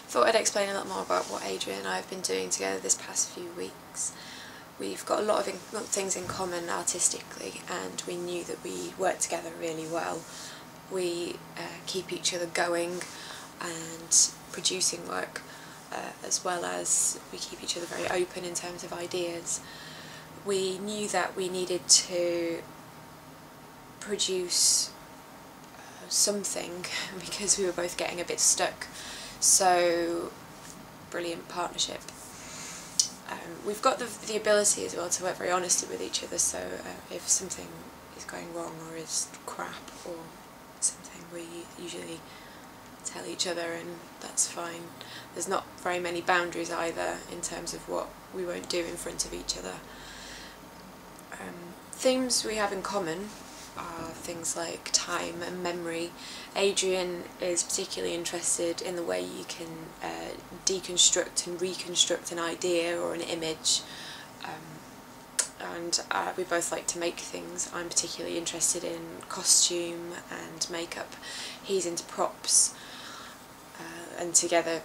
Thought I'd explain a little more about what Adrian and I have been doing together this past few weeks. We've got a lot of things in common artistically, and we knew that we work together really well. We keep each other going and producing work, as well as we keep each other very open in terms of ideas. We knew that we needed to produce something because we were both getting a bit stuck. So, brilliant partnership. We've got the ability as well to work very honestly with each other, so if something is going wrong or is crap or something, we usually tell each other, and that's fine. There's not very many boundaries either in terms of what we won't do in front of each other. Themes we have in common are things like time and memory. Adrian is particularly interested in the way you can deconstruct and reconstruct an idea or an image, and we both like to make things. I'm particularly interested in costume and makeup. He's into props, and together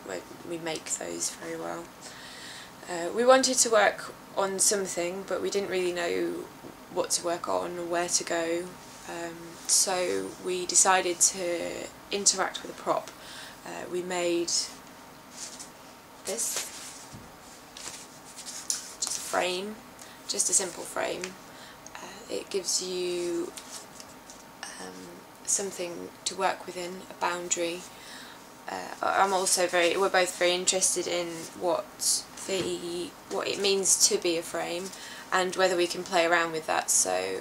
we make those very well. We wanted to work on something, but we didn't really know what to work on or where to go. So we decided to interact with a prop. We made this, just a frame, just a simple frame. It gives you something to work within, a boundary. We're both very interested in what it means to be a frame, and whether we can play around with that. So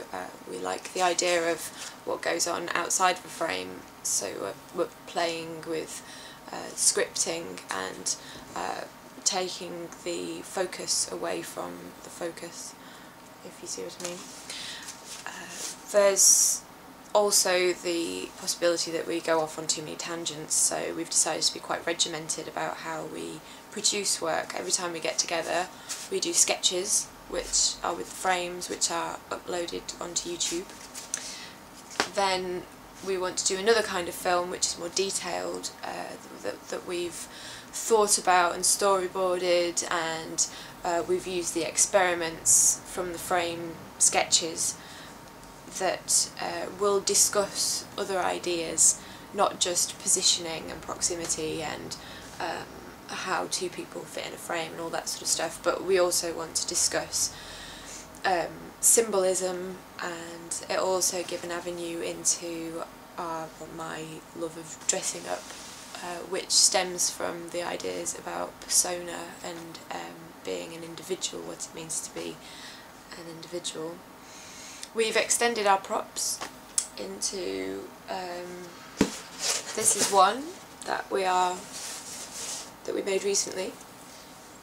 we like the idea of what goes on outside of a frame, so we're playing with scripting and taking the focus away from the focus, if you see what I mean. There's also the possibility that we go off on too many tangents, so we've decided to be quite regimented about how we produce work. Every time we get together we do sketches, which are with frames which are uploaded onto YouTube. Then we want to do another kind of film which is more detailed, that we've thought about and storyboarded, and we've used the experiments from the frame sketches that will discuss other ideas, not just positioning and proximity and how two people fit in a frame and all that sort of stuff, but we also want to discuss symbolism, and it also give an avenue into my love of dressing up, which stems from the ideas about persona and being an individual, what it means to be an individual. We've extended our props into, this is one that we made recently,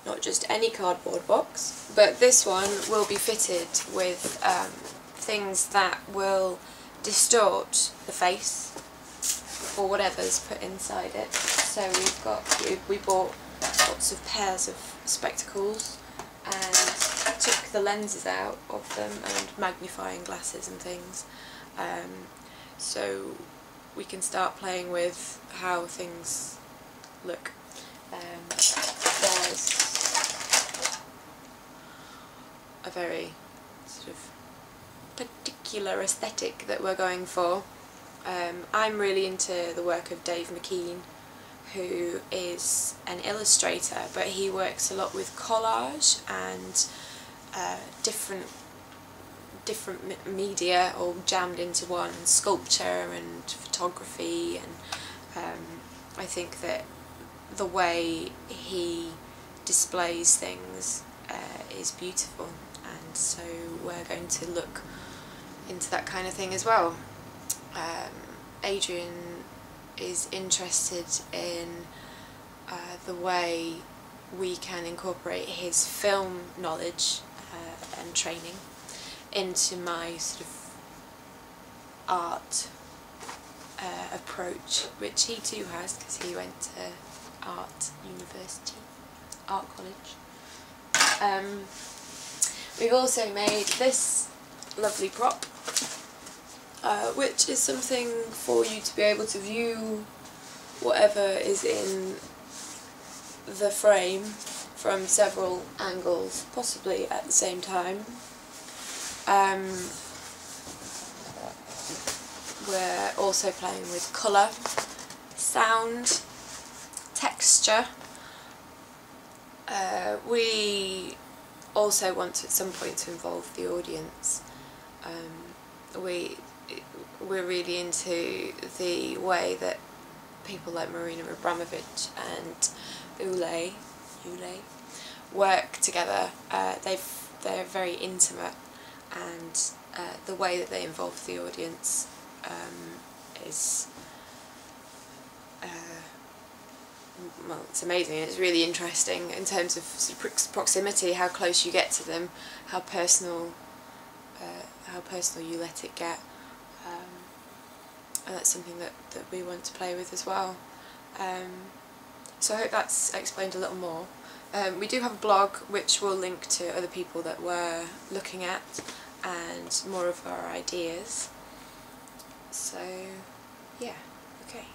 not just any cardboard box, but this one will be fitted with things that will distort the face or whatever's put inside it. So we bought lots of pairs of spectacles and took the lenses out of them, and magnifying glasses and things, so we can start playing with how things look. There's a very sort of particular aesthetic that we're going for. I'm really into the work of Dave McKean, who is an illustrator, but he works a lot with collage and different media all jammed into one, sculpture and photography, and I think that the way he displays things is beautiful, and so we're going to look into that kind of thing as well. Adrian is interested in the way we can incorporate his film knowledge and training into my sort of art approach, which he too has, because he went to art university, art college. We've also made this lovely prop, which is something for you to be able to view whatever is in the frame from several angles, possibly at the same time. We're also playing with colour, sound, texture. We also want to, at some point, to involve the audience. We're really into the way that people like Marina Abramovich and Ule work together. They're very intimate, and the way that they involve the audience is well, it's amazing. It's really interesting in terms of sort of proximity, how close you get to them, how personal you let it get, and that's something that we want to play with as well. So I hope that's explained a little more. We do have a blog which will link to other people that we're looking at and more of our ideas. So yeah, okay.